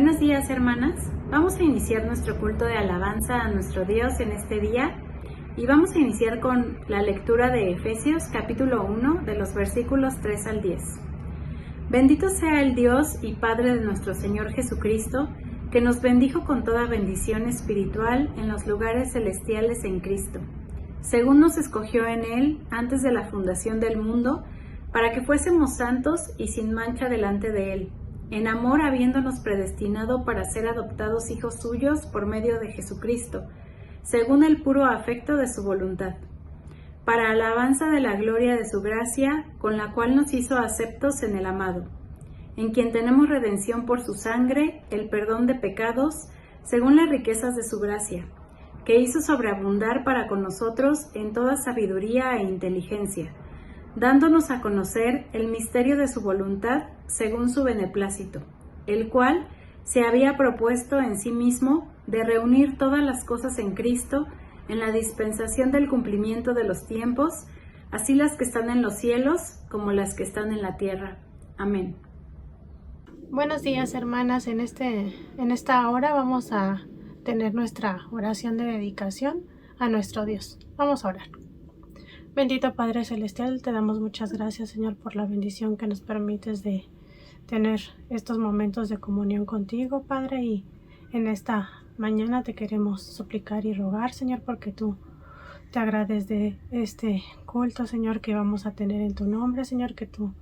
Buenos días, hermanas. Vamos a iniciar nuestro culto de alabanza a nuestro Dios en este día y vamos a iniciar con la lectura de Efesios capítulo 1 de los versículos 3 al 10. Bendito sea el Dios y Padre de nuestro Señor Jesucristo, que nos bendijo con toda bendición espiritual en los lugares celestiales en Cristo, según nos escogió en Él antes de la fundación del mundo, para que fuésemos santos y sin mancha delante de Él, en amor habiéndonos predestinado para ser adoptados hijos suyos por medio de Jesucristo, según el puro afecto de su voluntad, para alabanza de la gloria de su gracia, con la cual nos hizo aceptos en el amado, en quien tenemos redención por su sangre, el perdón de pecados, según las riquezas de su gracia, que hizo sobreabundar para con nosotros en toda sabiduría e inteligencia, dándonos a conocer el misterio de su voluntad según su beneplácito, el cual se había propuesto en sí mismo de reunir todas las cosas en Cristo en la dispensación del cumplimiento de los tiempos, así las que están en los cielos como las que están en la tierra. Amén. Buenos días, hermanas. En esta hora vamos a tener nuestra oración de dedicación a nuestro Dios. Vamos a orar. Bendito Padre Celestial, te damos muchas gracias, Señor, por la bendición que nos permites de tener estos momentos de comunión contigo, Padre, y en esta mañana te queremos suplicar y rogar, Señor, porque tú te agrades de este culto, Señor, que vamos a tener en tu nombre, Señor, que tú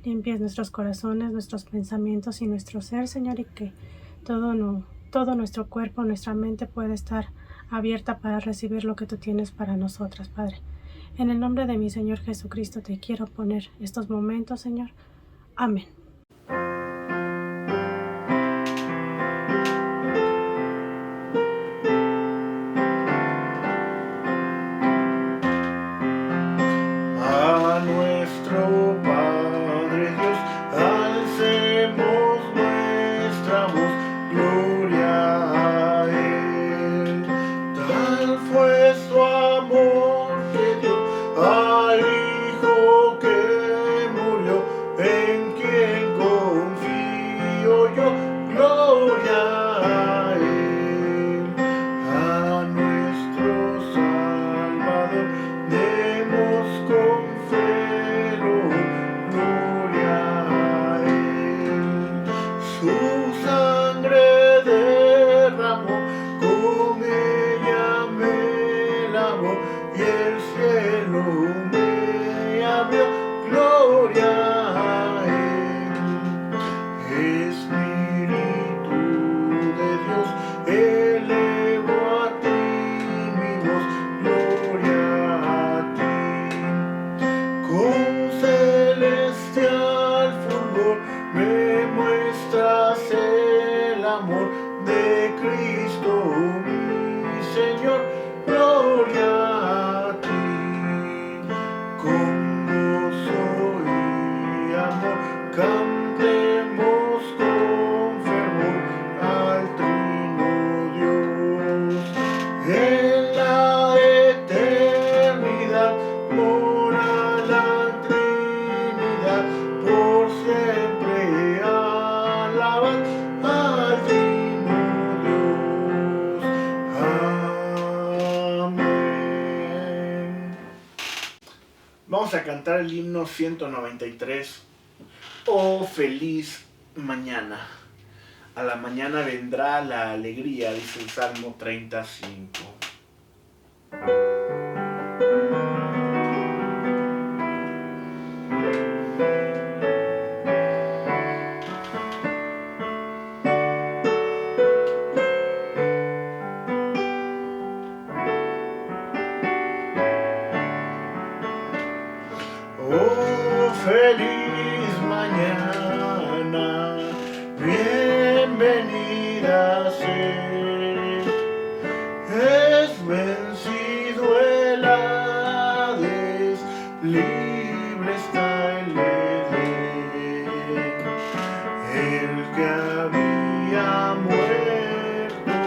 limpies nuestros corazones, nuestros pensamientos y nuestro ser, Señor, y que todo nuestro cuerpo, nuestra mente pueda estar abierta para recibir lo que tú tienes para nosotras, Padre. En el nombre de mi Señor Jesucristo te quiero poner estos momentos, Señor. Amén. A nuestro Padre Dios, alcemos nuestra voz, gloria a Él. Tal fue su amor que dio al Hijo que murió, en quien confío yo, gloria a Él. A nuestro Salvador demos con fe gloria a Él. Su sangre derramó, con ella me lavó, y el cielo me abrió, gloria a Él. Espíritu de Dios, elevo a ti mi voz, gloria a ti. Con celestial fulgor me muestras el amor de Cristo mi Señor, gloria a ti. Con gozo y amor cantemos con fervor al Trino Dios. En la eternidad mora la Trinidad, por siempre alabad al Trino Dios. Amén. Vamos a cantar el himno 193. Oh feliz mañana. A la mañana vendrá la alegría, dice el Salmo 35. Oh feliz mañana, bienvenida sea. Es vencido el Hades, libre está el Edén. El que había muerto,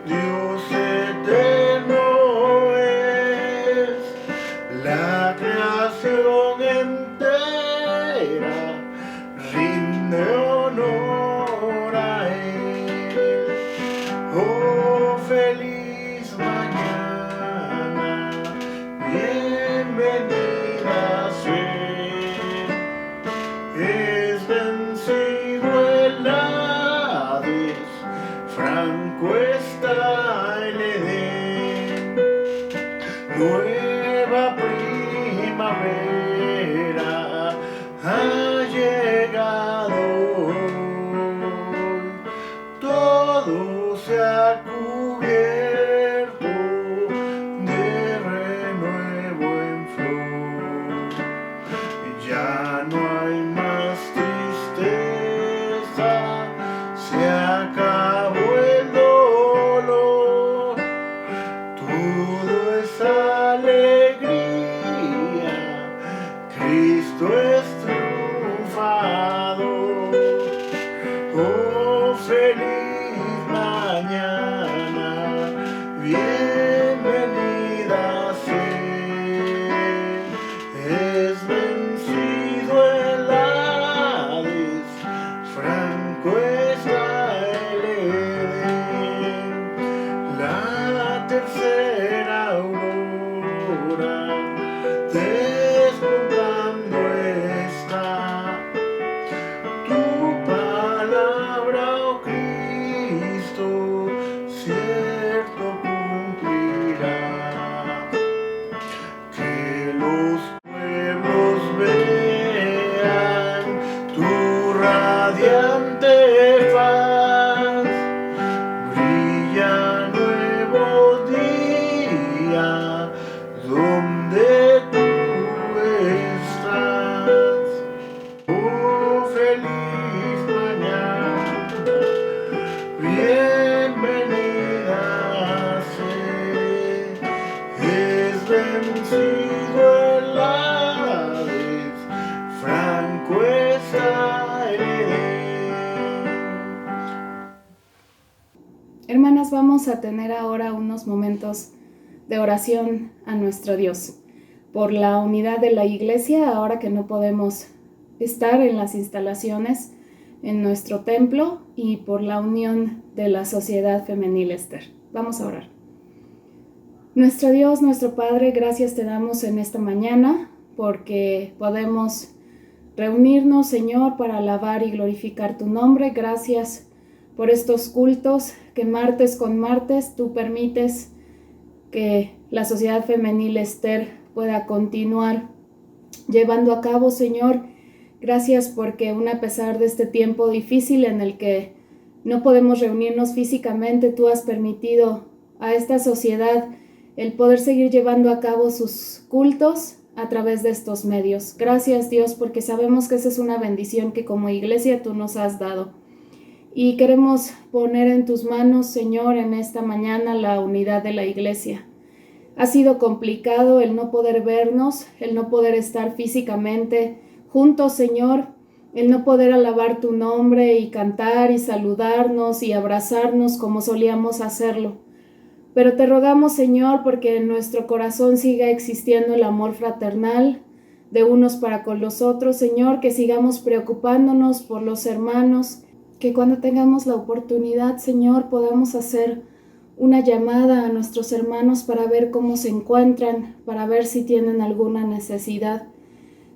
Dios eterno es. La creación entera es triunfado. Oh, feliz mañana, bienvenida sea. Es vencido el Hades, franco está el Edén. La tercera aurora despuntando está. Tu palabra, oh Cristo, cierto cumplirá. Que los pueblos vean tu radiante faz. Brilla nuevo día donde tú estás. Oh, feliz mañana, bienvenida sea. Es vencido el Hades, franco está el Edén. Hermanas, vamos a tener ahora unos momentos de oración a nuestro Dios por la unidad de la iglesia, ahora que no podemos estar en las instalaciones en nuestro templo, y por la unión de la Sociedad Femenil Esther. Vamos a orar. Nuestro Dios, nuestro Padre, gracias te damos en esta mañana porque podemos reunirnos, Señor, para alabar y glorificar tu nombre. Gracias por estos cultos que martes con martes tú permites que la Sociedad Femenil Esther pueda continuar llevando a cabo, Señor. Gracias porque aun a pesar de este tiempo difícil en el que no podemos reunirnos físicamente, tú has permitido a esta sociedad el poder seguir llevando a cabo sus cultos a través de estos medios. Gracias, Dios, porque sabemos que esa es una bendición que como iglesia tú nos has dado. Y queremos poner en tus manos, Señor, en esta mañana la unidad de la iglesia. Ha sido complicado el no poder vernos, el no poder estar físicamente juntos, Señor, el no poder alabar tu nombre y cantar y saludarnos y abrazarnos como solíamos hacerlo. Pero te rogamos, Señor, porque en nuestro corazón siga existiendo el amor fraternal de unos para con los otros, Señor, que sigamos preocupándonos por los hermanos, que cuando tengamos la oportunidad, Señor, podamos hacer una llamada a nuestros hermanos para ver cómo se encuentran, para ver si tienen alguna necesidad.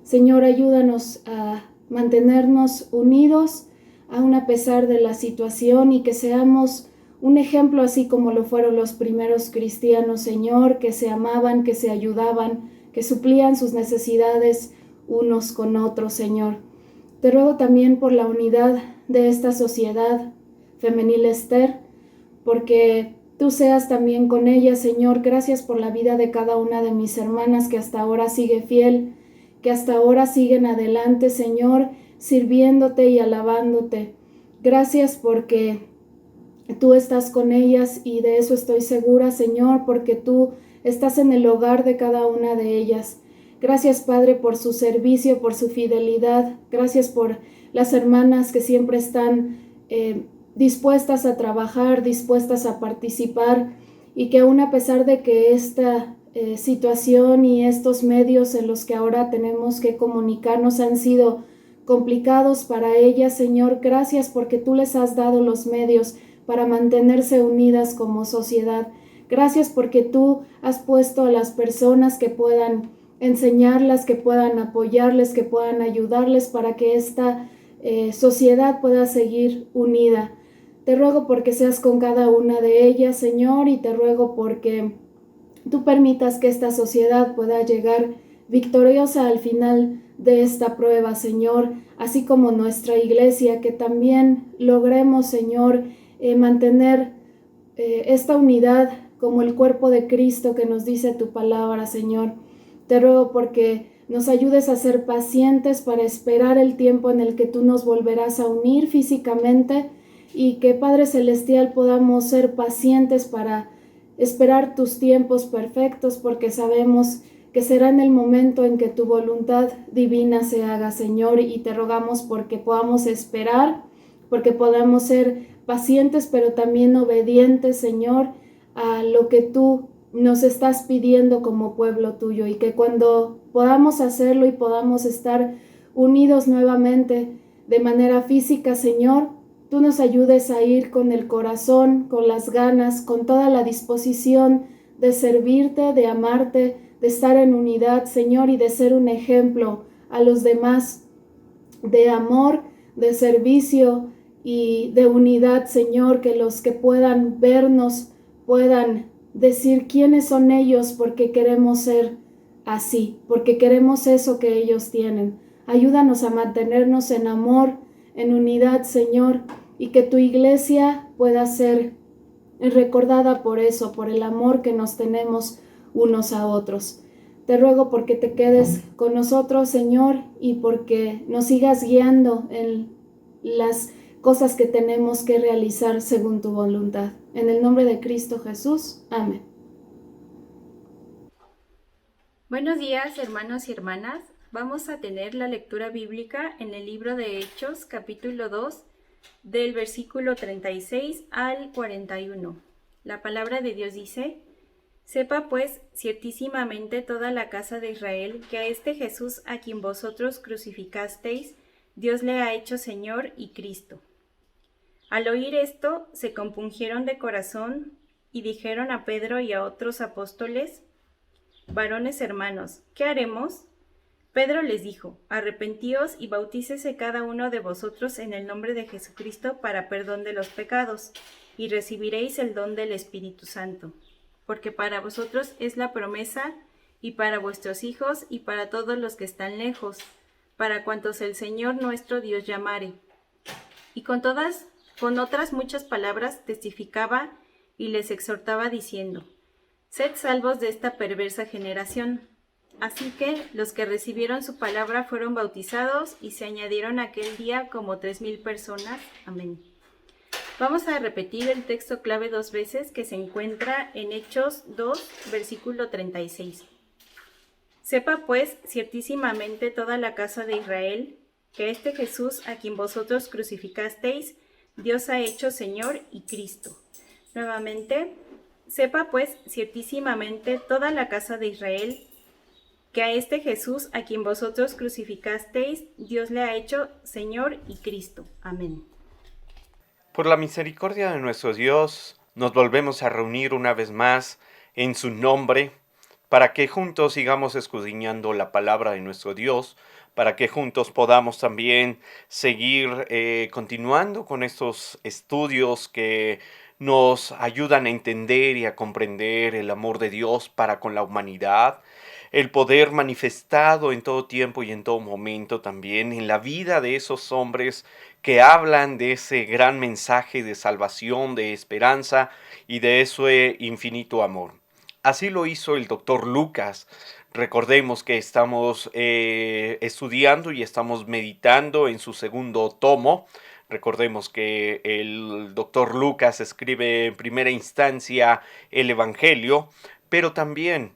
Señor, ayúdanos a mantenernos unidos aun a pesar de la situación y que seamos un ejemplo así como lo fueron los primeros cristianos, Señor, que se amaban, que se ayudaban, que suplían sus necesidades unos con otros, Señor. Te ruego también por la unidad de esta sociedad femenil Esther, porque tú seas también con ella, Señor. Gracias por la vida de cada una de mis hermanas que hasta ahora sigue fiel, que hasta ahora siguen adelante, Señor, sirviéndote y alabándote. Gracias porque tú estás con ellas y de eso estoy segura, Señor, porque tú estás en el hogar de cada una de ellas. Gracias, Padre, por su servicio, por su fidelidad. Gracias por las hermanas que siempre están dispuestas a trabajar, dispuestas a participar, y que aún a pesar de que esta situación y estos medios en los que ahora tenemos que comunicarnos han sido complicados para ellas, Señor, gracias porque tú les has dado los medios para mantenerse unidas como sociedad. Gracias porque tú has puesto a las personas que puedan enseñarlas, que puedan apoyarles, que puedan ayudarles para que esta sociedad pueda seguir unida. Te ruego porque seas con cada una de ellas, Señor, y te ruego porque tú permitas que esta sociedad pueda llegar victoriosa al final de esta prueba, Señor, así como nuestra iglesia, que también logremos, Señor, mantener esta unidad como el cuerpo de Cristo que nos dice tu palabra, Señor. Te ruego porque nos ayudes a ser pacientes para esperar el tiempo en el que tú nos volverás a unir físicamente, y que, Padre Celestial, podamos ser pacientes para esperar tus tiempos perfectos, porque sabemos que será en el momento en que tu voluntad divina se haga, Señor, y te rogamos porque podamos esperar, porque podamos ser pacientes, pero también obedientes, Señor, a lo que tú nos estás pidiendo como pueblo tuyo, y que cuando podamos hacerlo y podamos estar unidos nuevamente de manera física, Señor, tú nos ayudes a ir con el corazón, con las ganas, con toda la disposición de servirte, de amarte, de estar en unidad, Señor, y de ser un ejemplo a los demás de amor, de servicio y de unidad, Señor, que los que puedan vernos puedan decir quiénes son ellos, porque queremos ser así, porque queremos eso que ellos tienen. Ayúdanos a mantenernos en amor, en unidad, Señor, y que tu iglesia pueda ser recordada por eso, por el amor que nos tenemos unos a otros. Te ruego porque te quedes con nosotros, Señor, y porque nos sigas guiando en las cosas que tenemos que realizar según tu voluntad. En el nombre de Cristo Jesús. Amén. Buenos días, hermanos y hermanas. Vamos a tener la lectura bíblica en el libro de Hechos, capítulo 2, del versículo 36 al 41. La palabra de Dios dice: Sepa pues ciertísimamente toda la casa de Israel que a este Jesús a quien vosotros crucificasteis, Dios le ha hecho Señor y Cristo. Al oír esto, se compungieron de corazón y dijeron a Pedro y a otros apóstoles: Varones hermanos, ¿qué haremos? Pedro les dijo: Arrepentíos y bautícese cada uno de vosotros en el nombre de Jesucristo para perdón de los pecados, y recibiréis el don del Espíritu Santo. Porque para vosotros es la promesa, y para vuestros hijos, y para todos los que están lejos, para cuantos el Señor nuestro Dios llamare. Y con otras muchas palabras testificaba y les exhortaba diciendo: Sed salvos de esta perversa generación. Así que los que recibieron su palabra fueron bautizados, y se añadieron aquel día como 3,000 personas. Amén. Vamos a repetir el texto clave 2 veces, que se encuentra en Hechos 2, versículo 36. Sepa pues ciertísimamente toda la casa de Israel que este Jesús a quien vosotros crucificasteis, Dios ha hecho Señor y Cristo. Nuevamente, sepa pues ciertísimamente toda la casa de Israel que a este Jesús a quien vosotros crucificasteis, Dios le ha hecho Señor y Cristo. Amén. Por la misericordia de nuestro Dios, nos volvemos a reunir una vez más en su nombre, para que juntos sigamos escudriñando la palabra de nuestro Dios, para que juntos podamos también seguir continuando con estos estudios que nos ayudan a entender y a comprender el amor de Dios para con la humanidad, el poder manifestado en todo tiempo y en todo momento también en la vida de esos hombres que hablan de ese gran mensaje de salvación, de esperanza y de ese infinito amor. Así lo hizo el doctor Lucas. Recordemos que estamos estudiando y estamos meditando en su segundo tomo. Recordemos que el doctor Lucas escribe en primera instancia el Evangelio, pero también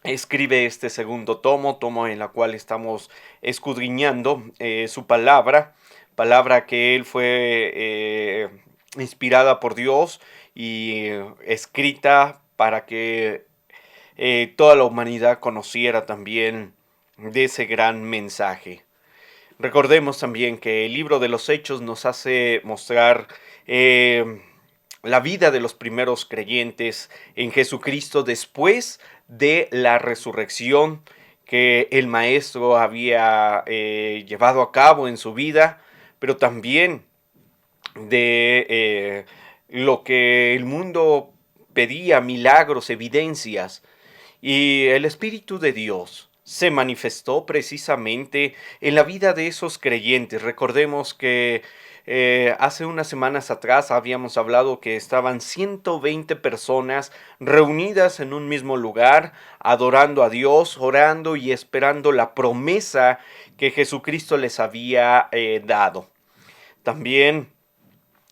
escribe este segundo tomo en la cual estamos escudriñando su palabra que él fue inspirada por Dios y escrita para que toda la humanidad conociera también de ese gran mensaje. Recordemos también que el libro de los Hechos nos hace mostrar la vida de los primeros creyentes en Jesucristo después de la resurrección que el Maestro había llevado a cabo en su vida, pero también de lo que el mundo pedía, milagros, evidencias, y el Espíritu de Dios se manifestó precisamente en la vida de esos creyentes. Recordemos que hace unas semanas atrás habíamos hablado que estaban 120 personas reunidas en un mismo lugar, adorando a Dios, orando y esperando la promesa que Jesucristo les había dado. También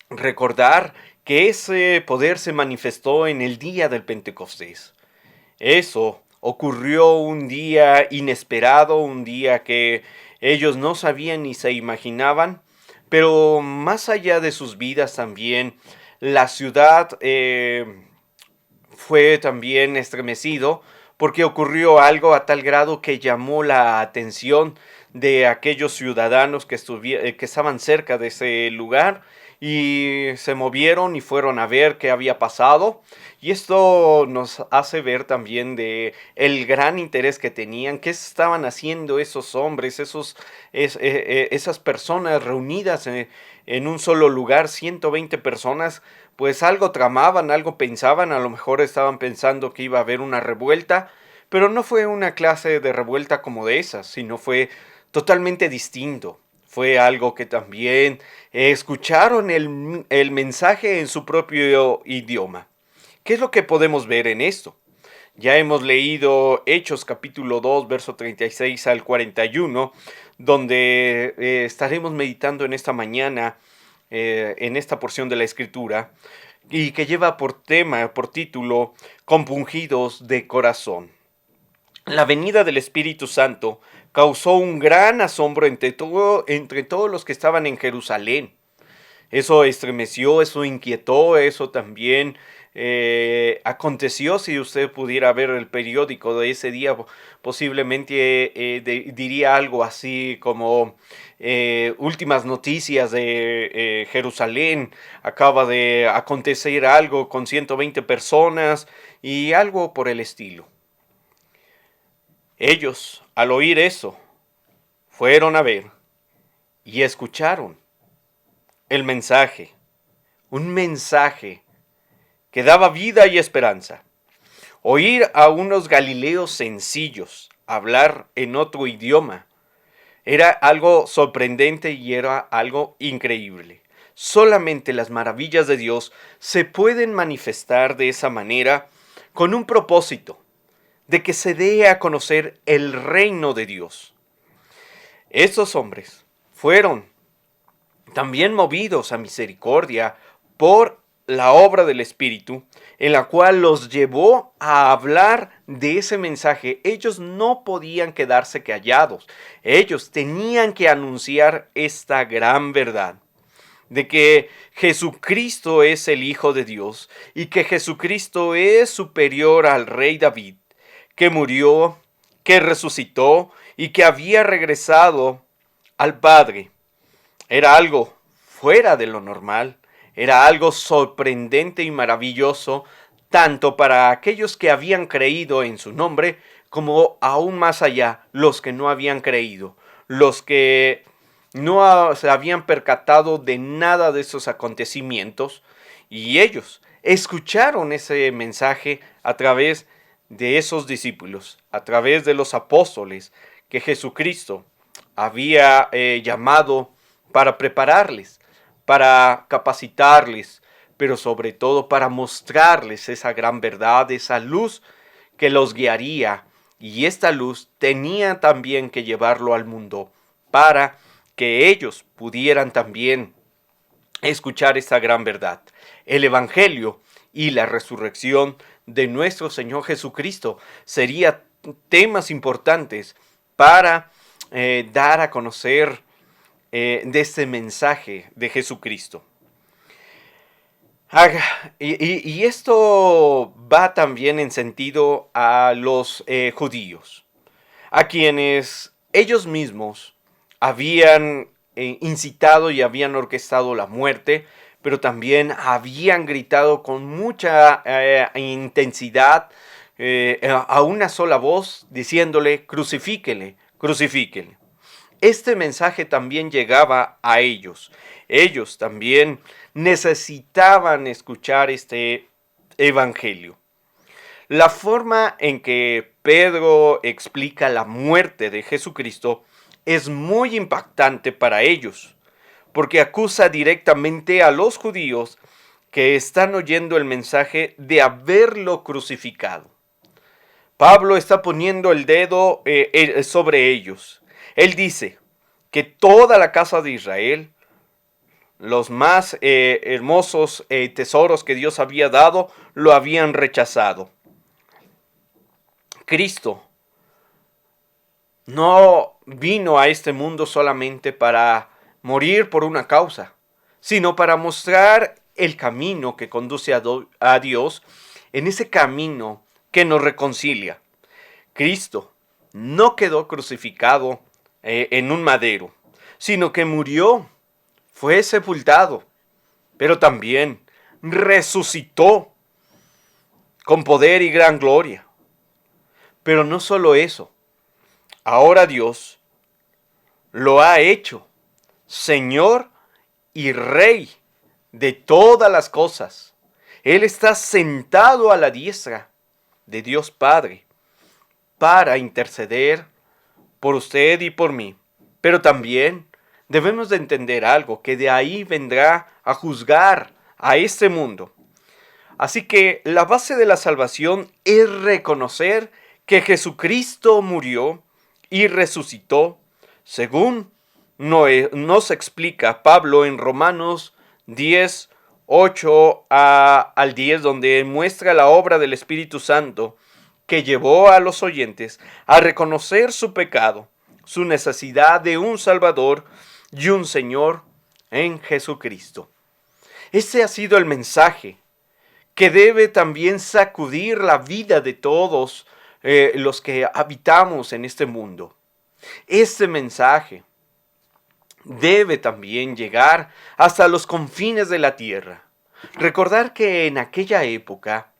recordar que ese poder se manifestó en el día del Pentecostés. Eso ocurrió un día inesperado, un día que ellos no sabían ni se imaginaban, pero más allá de sus vidas también, la ciudad fue también estremecido porque ocurrió algo a tal grado que llamó la atención de aquellos ciudadanos que estaban cerca de ese lugar y se movieron y fueron a ver qué había pasado. Y esto nos hace ver también de el gran interés que tenían, qué estaban haciendo esos hombres, esas personas reunidas en un solo lugar, 120 personas, pues algo tramaban, algo pensaban, a lo mejor estaban pensando que iba a haber una revuelta, pero no fue una clase de revuelta como de esas, sino fue totalmente distinto. Fue algo que también escucharon el mensaje en su propio idioma. ¿Qué es lo que podemos ver en esto? Ya hemos leído Hechos capítulo 2, verso 36 al 41, donde estaremos meditando en esta mañana, en esta porción de la Escritura, y que lleva por título, compungidos de corazón. La venida del Espíritu Santo causó un gran asombro entre todos los que estaban en Jerusalén. Eso estremeció, eso inquietó, eso también aconteció. Si usted pudiera ver el periódico de ese día, posiblemente diría algo así como últimas noticias de Jerusalén, acaba de acontecer algo con 120 personas y algo por el estilo. Ellos, al oír eso, fueron a ver y escucharon el mensaje, un mensaje que daba vida y esperanza. Oír a unos galileos sencillos hablar en otro idioma era algo sorprendente y era algo increíble. Solamente las maravillas de Dios se pueden manifestar de esa manera con un propósito, de que se dé a conocer el reino de Dios. Estos hombres fueron también movidos a misericordia por la obra del Espíritu, en la cual los llevó a hablar de ese mensaje. Ellos no podían quedarse callados. Ellos tenían que anunciar esta gran verdad, de que Jesucristo es el Hijo de Dios y que Jesucristo es superior al Rey David, que murió, que resucitó y que había regresado al Padre. Era algo fuera de lo normal, era algo sorprendente y maravilloso, tanto para aquellos que habían creído en su nombre, como aún más allá, los que no habían creído, los que no se habían percatado de nada de esos acontecimientos, y ellos escucharon ese mensaje a través de esos discípulos, a través de los apóstoles que Jesucristo había llamado para prepararles, para capacitarles, pero sobre todo para mostrarles esa gran verdad, esa luz que los guiaría. Y esta luz tenía también que llevarlo al mundo para que ellos pudieran también escuchar esta gran verdad. El Evangelio y la resurrección de nuestro Señor Jesucristo serían temas importantes para dar a conocer de este mensaje de Jesucristo. Y esto va también en sentido a los judíos, a quienes ellos mismos habían incitado y habían orquestado la muerte, pero también habían gritado con mucha intensidad a una sola voz, diciéndole: crucifíquele, crucifíquele. Este mensaje también llegaba a ellos. Ellos también necesitaban escuchar este evangelio. La forma en que Pedro explica la muerte de Jesucristo es muy impactante para ellos, porque acusa directamente a los judíos que están oyendo el mensaje de haberlo crucificado. Pablo está poniendo el dedo sobre ellos. Él dice que toda la casa de Israel, los más hermosos tesoros que Dios había dado, lo habían rechazado. Cristo no vino a este mundo solamente para morir por una causa, sino para mostrar el camino que conduce a Dios, en ese camino que nos reconcilia. Cristo no quedó crucificado en un madero, sino que murió, fue sepultado, pero también resucitó con poder y gran gloria. Pero no solo eso, ahora Dios lo ha hecho Señor y Rey de todas las cosas. Él está sentado a la diestra de Dios Padre para interceder por usted y por mí. Pero también debemos de entender algo, que de ahí vendrá a juzgar a este mundo. Así que la base de la salvación es reconocer que Jesucristo murió y resucitó, según nos explica Pablo en Romanos 10, 8 al 10, donde muestra la obra del Espíritu Santo que llevó a los oyentes a reconocer su pecado, su necesidad de un Salvador y un Señor en Jesucristo. Ese ha sido el mensaje que debe también sacudir la vida de todos los que habitamos en este mundo. Este mensaje debe también llegar hasta los confines de la tierra. Recordar que en aquella época,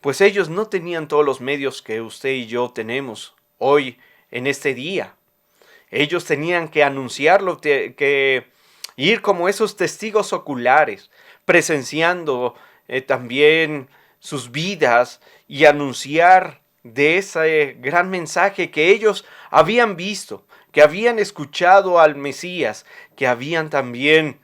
pues ellos no tenían todos los medios que usted y yo tenemos hoy en este día. Ellos tenían que anunciarlo, que ir como esos testigos oculares, presenciando también sus vidas y anunciar de ese gran mensaje que ellos habían visto, que habían escuchado al Mesías, que habían también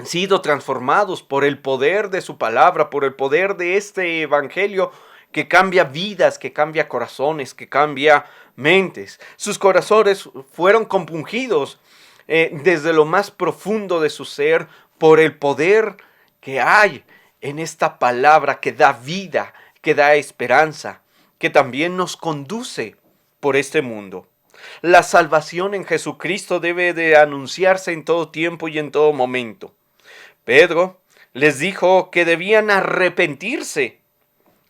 sido transformados por el poder de su palabra, por el poder de este evangelio que cambia vidas, que cambia corazones, que cambia mentes. Sus corazones fueron compungidos desde lo más profundo de su ser por el poder que hay en esta palabra que da vida, que da esperanza, que también nos conduce por este mundo. La salvación en Jesucristo debe de anunciarse en todo tiempo y en todo momento. Pedro les dijo que debían arrepentirse,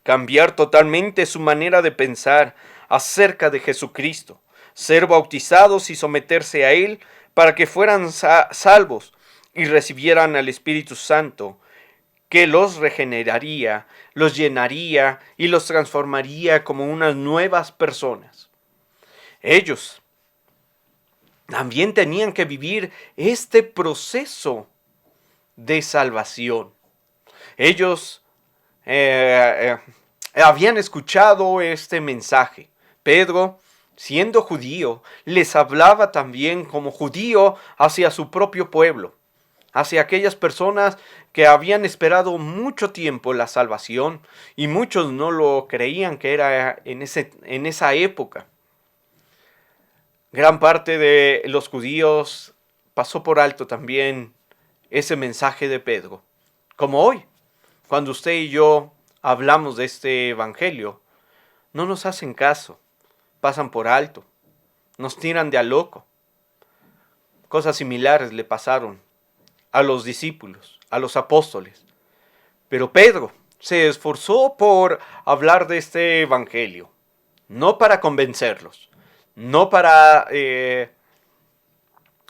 cambiar totalmente su manera de pensar acerca de Jesucristo, ser bautizados y someterse a Él para que fueran salvos y recibieran al Espíritu Santo, que los regeneraría, los llenaría y los transformaría como unas nuevas personas. Ellos también tenían que vivir este proceso de salvación. Ellos habían escuchado este mensaje. Pedro, siendo judío, les hablaba también como judío hacia su propio pueblo, hacia aquellas personas que habían esperado mucho tiempo la salvación y muchos no lo creían que era en esa época. Gran parte de los judíos pasó por alto también ese mensaje de Pedro. Como hoy, cuando usted y yo hablamos de este evangelio, no nos hacen caso, pasan por alto, nos tiran de a loco. Cosas similares le pasaron a los discípulos, a los apóstoles. Pero Pedro se esforzó por hablar de este evangelio, no para convencerlos, no para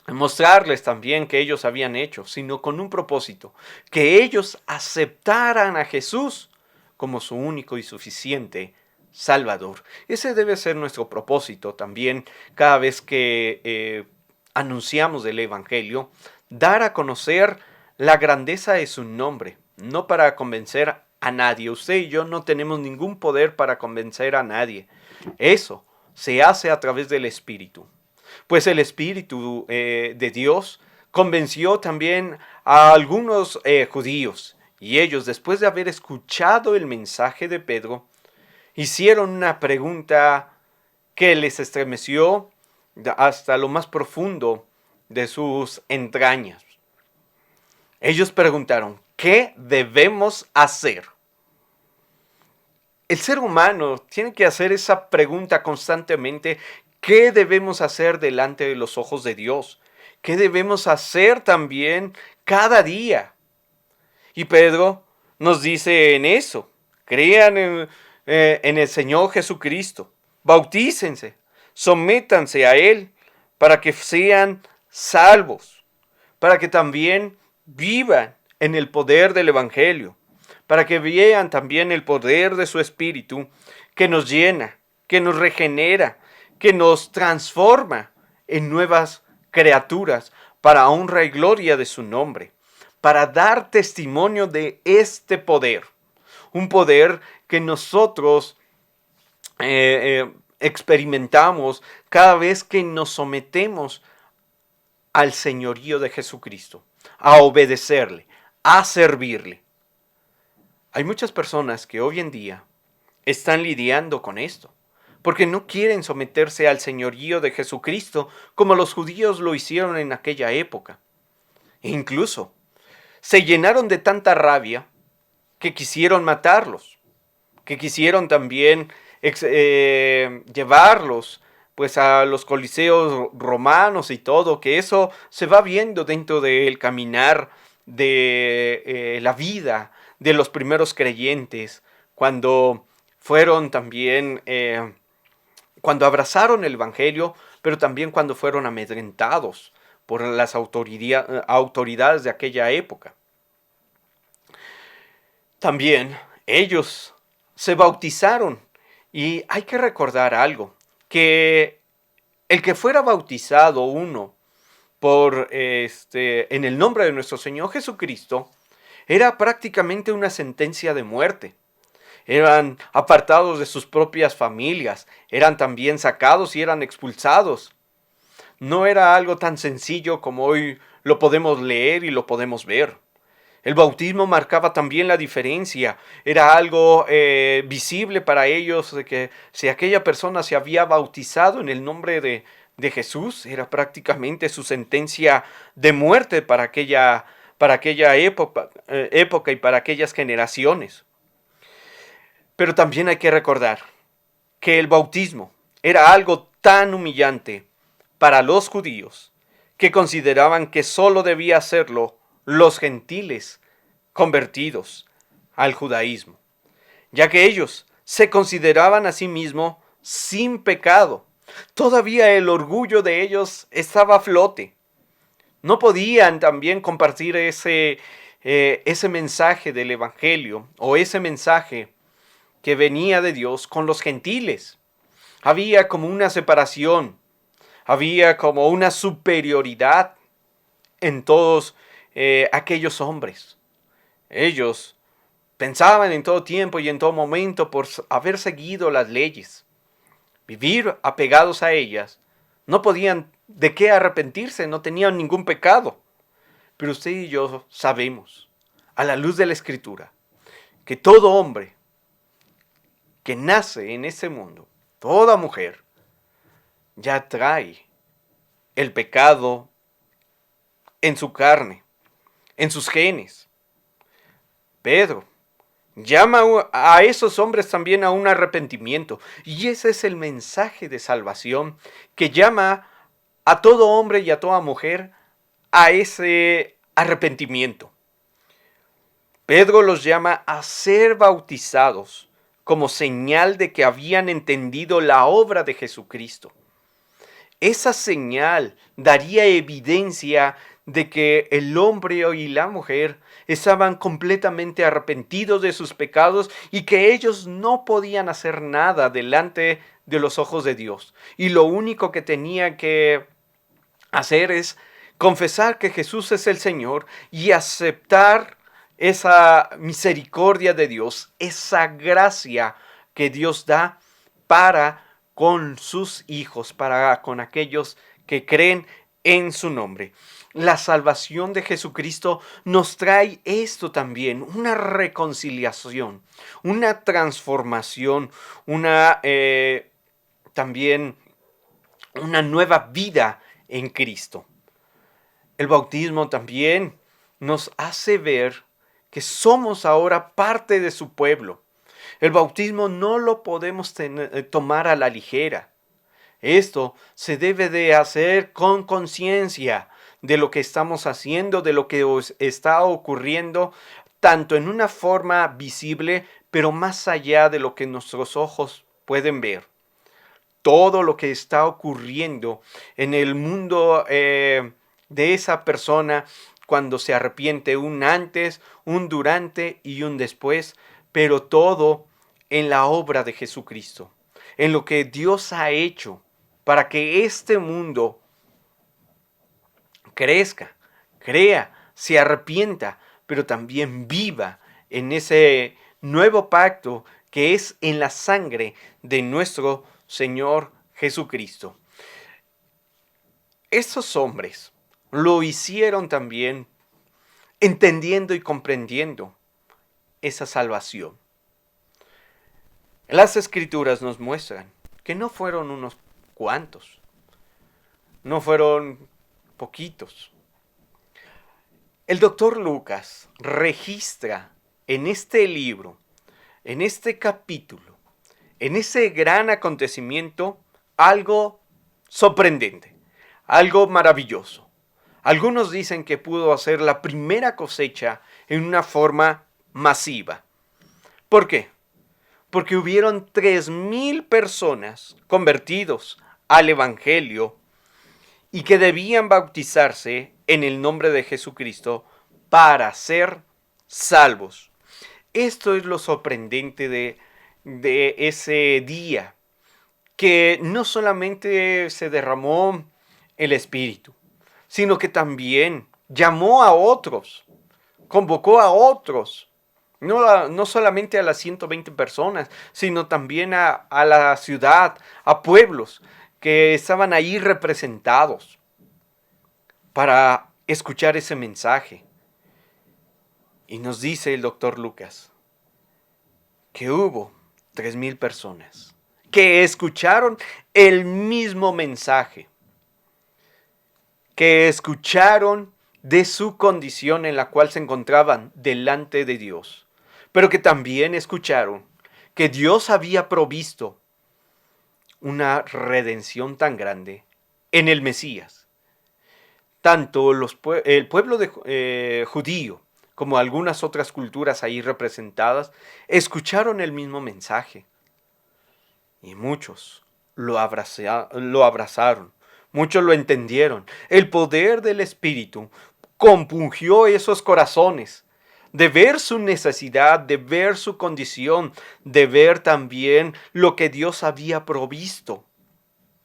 mostrarles también que ellos habían hecho, sino con un propósito, que ellos aceptaran a Jesús como su único y suficiente Salvador. Ese debe ser nuestro propósito también cada vez que anunciamos el evangelio, dar a conocer la grandeza de su nombre, no para convencer a nadie. Usted y yo no tenemos ningún poder para convencer a nadie. Eso se hace a través del Espíritu. Pues el Espíritu de Dios convenció también a algunos judíos, y ellos, después de haber escuchado el mensaje de Pedro, hicieron una pregunta que les estremeció hasta lo más profundo de sus entrañas. Ellos preguntaron, ¿qué debemos hacer? el ser humano tiene que hacer esa pregunta constantemente: ¿qué debemos hacer delante de los ojos de Dios? ¿Qué debemos hacer también cada día? Y Pedro nos dice en eso: crean en el Señor Jesucristo, bautícense, sométanse a Él para que sean salvos, para que también vivan en el poder del Evangelio, para que vean también el poder de su Espíritu que nos llena, que nos regenera, que nos transforma en nuevas criaturas para honra y gloria de su nombre, para dar testimonio de este poder, un poder que nosotros experimentamos cada vez que nos sometemos al señorío de Jesucristo, a obedecerle, a servirle. Hay muchas personas que hoy en día están lidiando con esto, porque no quieren someterse al señorío de Jesucristo como los judíos lo hicieron en aquella época. E incluso se llenaron de tanta rabia que quisieron matarlos, que quisieron también llevarlos pues a los coliseos romanos y todo, que eso se va viendo dentro del caminar de la vida de los primeros creyentes, cuando fueron también, cuando abrazaron el Evangelio, pero también cuando fueron amedrentados por las autoridades de aquella época. También ellos se bautizaron, y hay que recordar algo, que el que fuera bautizado uno en el nombre de nuestro Señor Jesucristo era prácticamente una sentencia de muerte. Eran apartados de sus propias familias, eran también sacados y eran expulsados. No era algo tan sencillo como hoy lo podemos leer y lo podemos ver. El bautismo marcaba también la diferencia. Era algo visible para ellos de que si aquella persona se había bautizado en el nombre de Jesús, era prácticamente su sentencia de muerte para aquella época y para aquellas generaciones. Pero también hay que recordar que el bautismo era algo tan humillante para los judíos que consideraban que solo debía hacerlo los gentiles convertidos al judaísmo, ya que ellos se consideraban a sí mismos sin pecado. Todavía el orgullo de ellos estaba a flote. No podían también compartir ese mensaje del Evangelio o ese mensaje que venía de Dios con los gentiles. Había como una separación, había como una superioridad en todos aquellos hombres. Ellos pensaban en todo tiempo y en todo momento por haber seguido las leyes, vivir apegados a ellas. No podían de qué arrepentirse, no tenían ningún pecado. Pero usted y yo sabemos, a la luz de la Escritura, que todo hombre que nace en este mundo, toda mujer, ya trae el pecado en su carne, en sus genes. Pedro llama a esos hombres también a un arrepentimiento, y ese es el mensaje de salvación que llama a todo hombre y a toda mujer a ese arrepentimiento. Pedro los llama a ser bautizados como señal de que habían entendido la obra de Jesucristo. Esa señal daría evidencia de que el hombre y la mujer estaban completamente arrepentidos de sus pecados y que ellos no podían hacer nada delante de los ojos de Dios. Y lo único que tenían que hacer es confesar que Jesús es el Señor y aceptar esa misericordia de Dios, esa gracia que Dios da para con sus hijos, para con aquellos que creen en su nombre. La salvación de Jesucristo nos trae esto también, una reconciliación, una transformación, también una nueva vida en Cristo. El bautismo también nos hace ver que somos ahora parte de su pueblo, El bautismo no lo podemos tomar a la ligera. Esto se debe de hacer con conciencia de lo que estamos haciendo, de lo que os está ocurriendo, tanto en una forma visible, pero más allá de lo que nuestros ojos pueden ver. Todo lo que está ocurriendo en el mundo de esa persona cuando se arrepiente, un antes, un durante y un después, pero todo en la obra de Jesucristo, en lo que Dios ha hecho para que este mundo crezca, crea, se arrepienta, pero también viva en ese nuevo pacto que es en la sangre de nuestro Señor Jesucristo. Estos hombres lo hicieron también entendiendo y comprendiendo esa salvación. Las Escrituras nos muestran que no fueron unos cuantos, no fueron poquitos. El doctor Lucas registra en este libro, en este capítulo, en ese gran acontecimiento, algo sorprendente, algo maravilloso. Algunos dicen que pudo hacer la primera cosecha en una forma masiva. ¿Por qué? Porque hubieron 3,000 personas convertidos al Evangelio y que debían bautizarse en el nombre de Jesucristo para ser salvos. Esto es lo sorprendente de ese día, que no solamente se derramó el Espíritu, sino que también llamó a otros, convocó a otros, no solamente a las 120 personas, sino también a la ciudad, a pueblos que estaban ahí representados para escuchar ese mensaje. Y nos dice el doctor Lucas que hubo 3,000 personas que escucharon el mismo mensaje, que escucharon de su condición en la cual se encontraban delante de Dios, pero que también escucharon que Dios había provisto una redención tan grande en el Mesías. Tanto el pueblo judío como algunas otras culturas ahí representadas escucharon el mismo mensaje. Y muchos lo abrazaron, muchos lo entendieron. El poder del Espíritu compungió esos corazones de ver su necesidad, de ver su condición, de ver también lo que Dios había provisto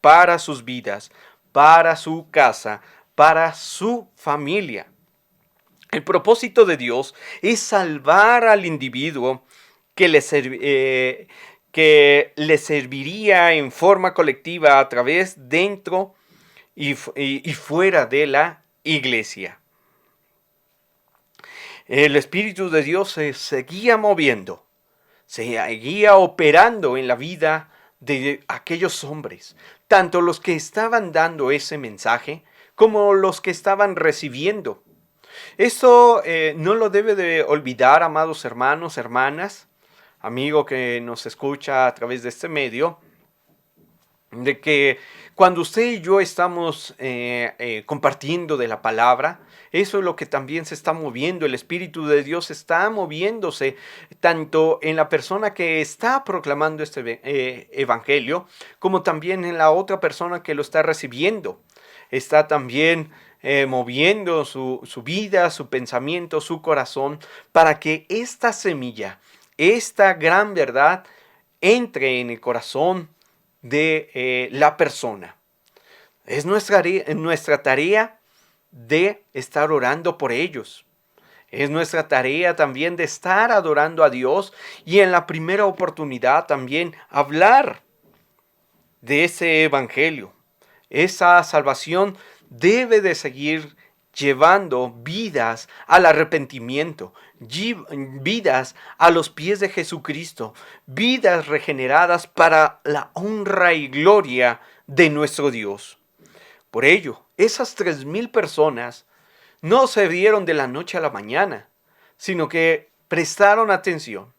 para sus vidas, para su casa, para su familia. El propósito de Dios es salvar al individuo que le serviría en forma colectiva a través dentro y fuera de la iglesia. El Espíritu de Dios se seguía moviendo, se seguía operando en la vida de aquellos hombres, tanto los que estaban dando ese mensaje como los que estaban recibiendo. Esto no lo debe de olvidar, amados hermanos, hermanas, amigo que nos escucha a través de este medio, de que cuando usted y yo estamos compartiendo de la palabra, eso es lo que también se está moviendo. El Espíritu de Dios está moviéndose tanto en la persona que está proclamando este evangelio, como también en la otra persona que lo está recibiendo. Está también moviendo su vida, su pensamiento, su corazón, para que esta semilla, esta gran verdad, entre en el corazón de la persona. Es nuestra tarea de estar orando por ellos. Es nuestra tarea también de estar adorando a Dios y en la primera oportunidad también hablar de ese evangelio. Esa salvación debe de seguir llevando vidas al arrepentimiento, vidas a los pies de Jesucristo, vidas regeneradas para la honra y gloria de nuestro Dios. Por ello, esas 3,000 personas no se dieron de la noche a la mañana, sino que prestaron atención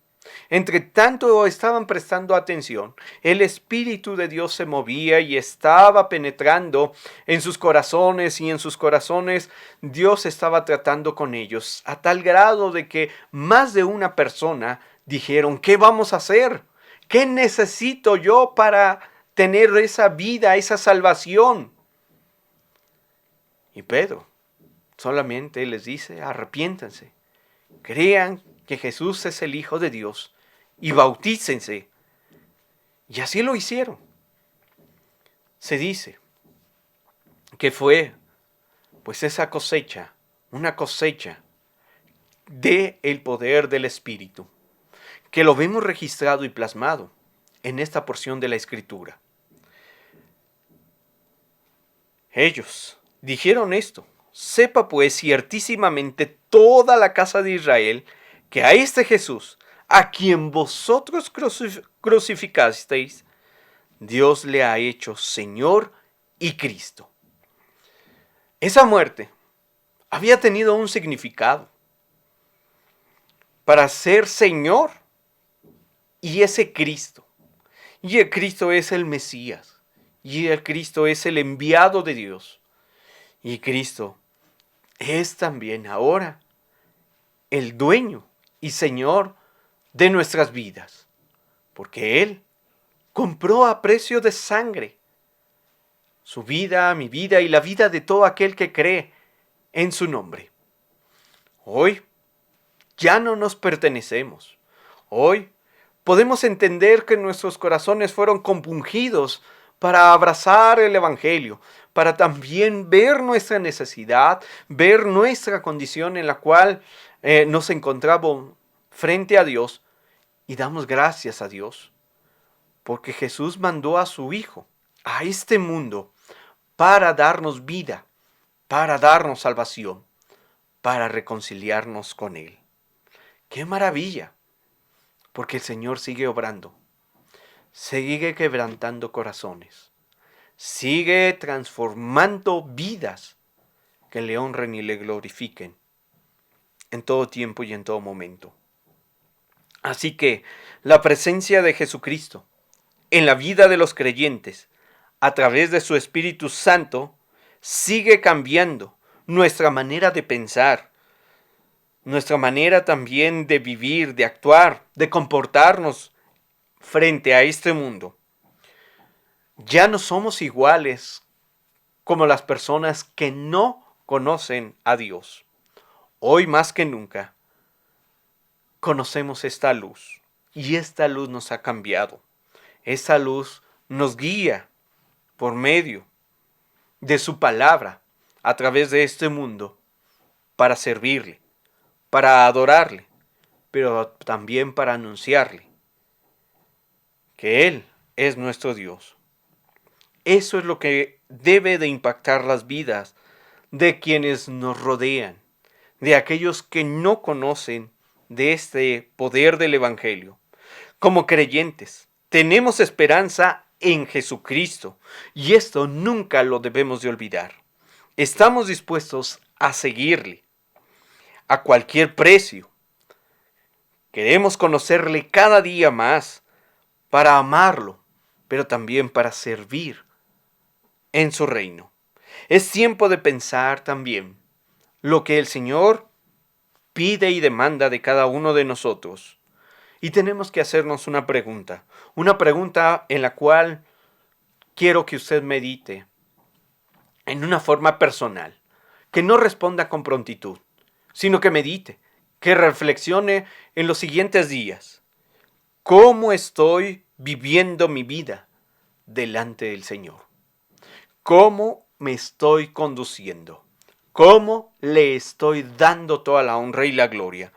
Entre tanto estaban prestando atención, el Espíritu de Dios se movía y estaba penetrando en sus corazones, y en sus corazones Dios estaba tratando con ellos, a tal grado de que más de una persona dijeron: ¿qué vamos a hacer? ¿Qué necesito yo para tener esa vida, esa salvación? Y Pedro solamente les dice: arrepiéntanse, crean que Jesús es el Hijo de Dios y bautícense. Y así lo hicieron. Se dice que fue pues esa cosecha, una cosecha de el poder del Espíritu, que lo vemos registrado y plasmado en esta porción de la Escritura. Ellos dijeron esto: sepa pues ciertísimamente toda la casa de Israel que a este Jesús, a quien vosotros crucificasteis, Dios le ha hecho Señor y Cristo. Esa muerte había tenido un significado para ser Señor y ese Cristo. Y el Cristo es el Mesías. Y el Cristo es el enviado de Dios. Y Cristo es también ahora el dueño y Señor de nuestras vidas. Porque Él compró a precio de sangre su vida, mi vida y la vida de todo aquel que cree en su nombre. Hoy ya no nos pertenecemos. Hoy podemos entender que nuestros corazones fueron compungidos para abrazar el Evangelio, para también ver nuestra necesidad, ver nuestra condición en la cual nos encontramos frente a Dios, y damos gracias a Dios, porque Jesús mandó a su Hijo a este mundo para darnos vida, para darnos salvación, para reconciliarnos con Él. ¡Qué maravilla! Porque el Señor sigue obrando, sigue quebrantando corazones, sigue transformando vidas que le honren y le glorifiquen en todo tiempo y en todo momento. Así que la presencia de Jesucristo en la vida de los creyentes, a través de su Espíritu Santo, sigue cambiando nuestra manera de pensar, nuestra manera también de vivir, de actuar, de comportarnos frente a este mundo. Ya no somos iguales como las personas que no conocen a Dios. Hoy más que nunca conocemos esta luz, y esta luz nos ha cambiado. Esa luz nos guía por medio de su palabra a través de este mundo para servirle, para adorarle, pero también para anunciarle que Él es nuestro Dios. Eso es lo que debe de impactar las vidas de quienes nos rodean, de aquellos que no conocen de este poder del Evangelio. Como creyentes, tenemos esperanza en Jesucristo, y esto nunca lo debemos de olvidar. Estamos dispuestos a seguirle a cualquier precio. Queremos conocerle cada día más para amarlo, pero también para servir en su reino. Es tiempo de pensar también lo que el Señor pide y demanda de cada uno de nosotros. Y tenemos que hacernos una pregunta en la cual quiero que usted medite en una forma personal, que no responda con prontitud, sino que medite, que reflexione en los siguientes días. ¿Cómo estoy viviendo mi vida delante del Señor? ¿Cómo me estoy conduciendo? ¿Cómo le estoy dando toda la honra y la gloria?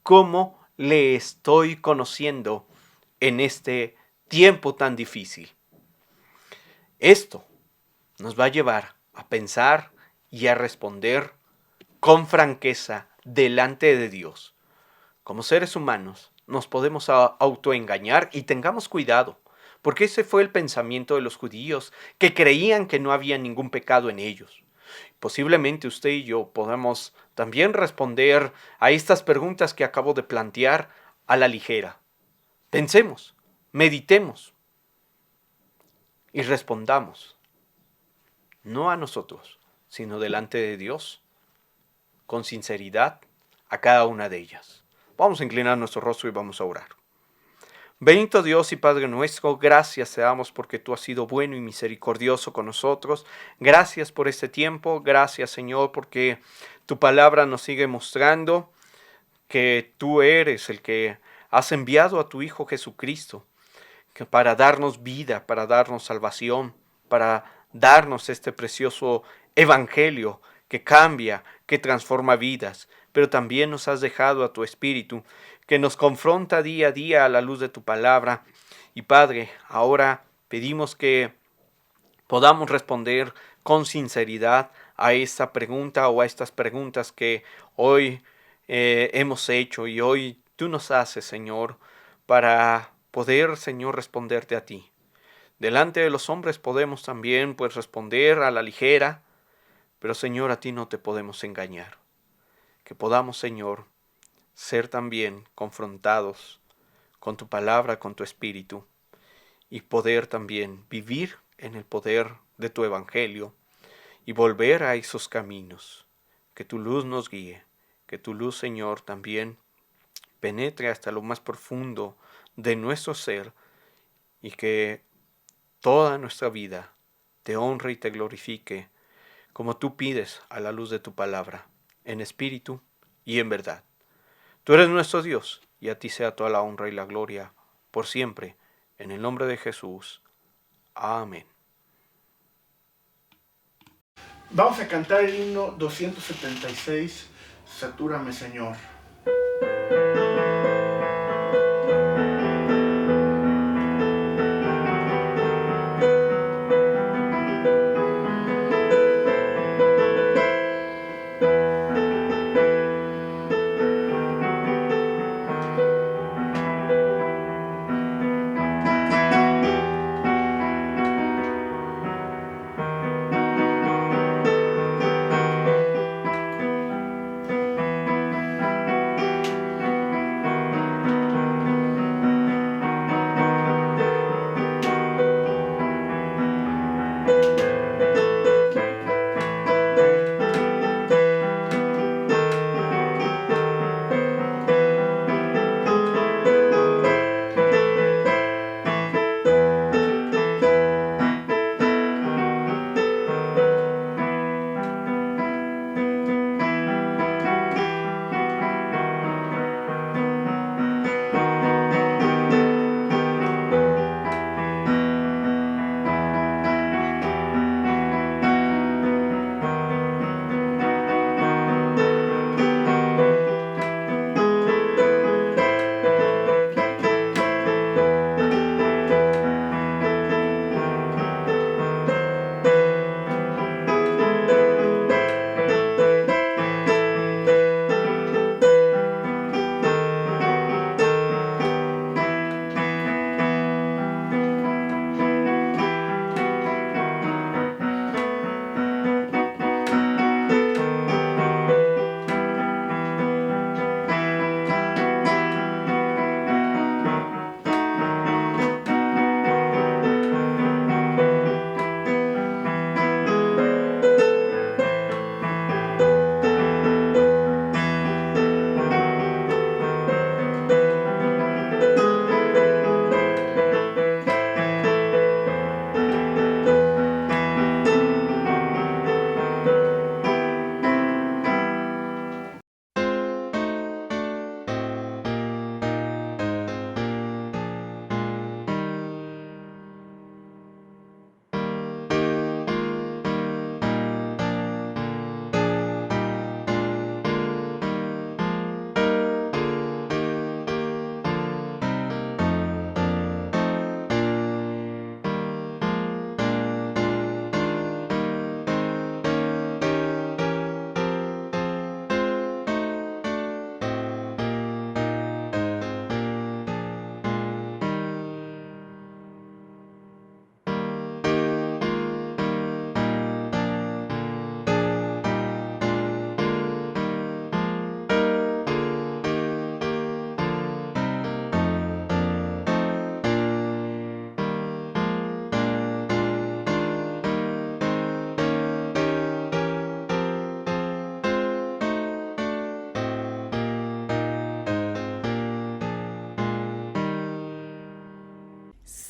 ¿Cómo le estoy conociendo en este tiempo tan difícil? Esto nos va a llevar a pensar y a responder con franqueza delante de Dios. Como seres humanos nos podemos autoengañar, y tengamos cuidado, porque ese fue el pensamiento de los judíos, que creían que no había ningún pecado en ellos. Posiblemente usted y yo podamos también responder a estas preguntas que acabo de plantear a la ligera, Pensemos, meditemos y respondamos, no a nosotros, sino delante de Dios, con sinceridad a cada una de ellas. Vamos a inclinar nuestro rostro y vamos a orar. Bendito Dios y Padre nuestro, gracias te damos porque tú has sido bueno y misericordioso con nosotros. Gracias por este tiempo, gracias Señor porque tu palabra nos sigue mostrando que tú eres el que has enviado a tu Hijo Jesucristo para darnos vida, para darnos salvación, para darnos este precioso evangelio que cambia, que transforma vidas. Pero también nos has dejado a tu Espíritu, que nos confronta día a día a la luz de tu palabra. Y Padre, ahora pedimos que podamos responder con sinceridad a esta pregunta o a estas preguntas que hoy hemos hecho y hoy tú nos haces, Señor, para poder, Señor, responderte a ti. Delante de los hombres podemos también, pues, responder a la ligera, pero, Señor, a ti no te podemos engañar. Que podamos, Señor, ser también confrontados con tu palabra, con tu Espíritu, y poder también vivir en el poder de tu Evangelio y volver a esos caminos. Que tu luz nos guíe, que tu luz, Señor, también penetre hasta lo más profundo de nuestro ser y que toda nuestra vida te honre y te glorifique como tú pides a la luz de tu palabra, en espíritu y en verdad. Tú eres nuestro Dios y a ti sea toda la honra y la gloria por siempre, en el nombre de Jesús. Amén. Vamos a cantar el himno 276, Satúrame, Señor.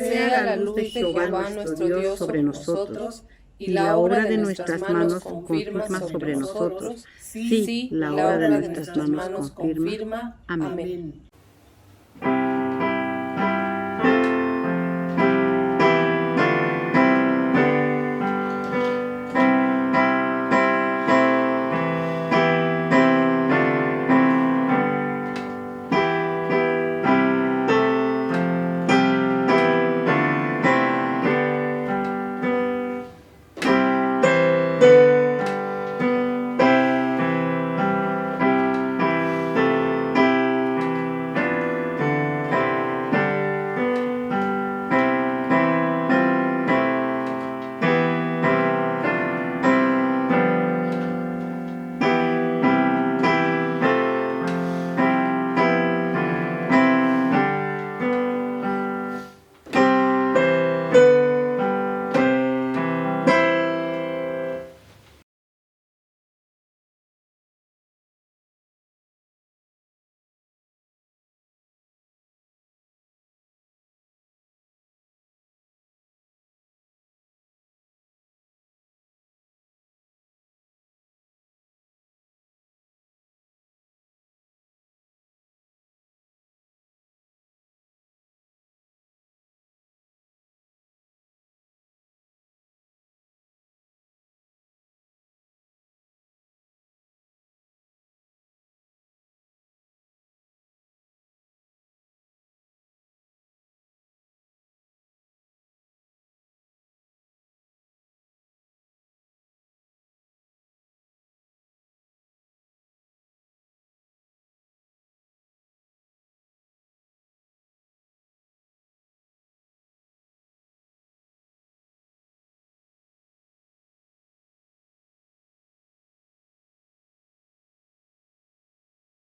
sea la luz de Jehová nuestro Dios sobre nosotros, y la obra de nuestras manos confirma sobre nosotros. Sí, la obra de nuestras manos confirma. Amén.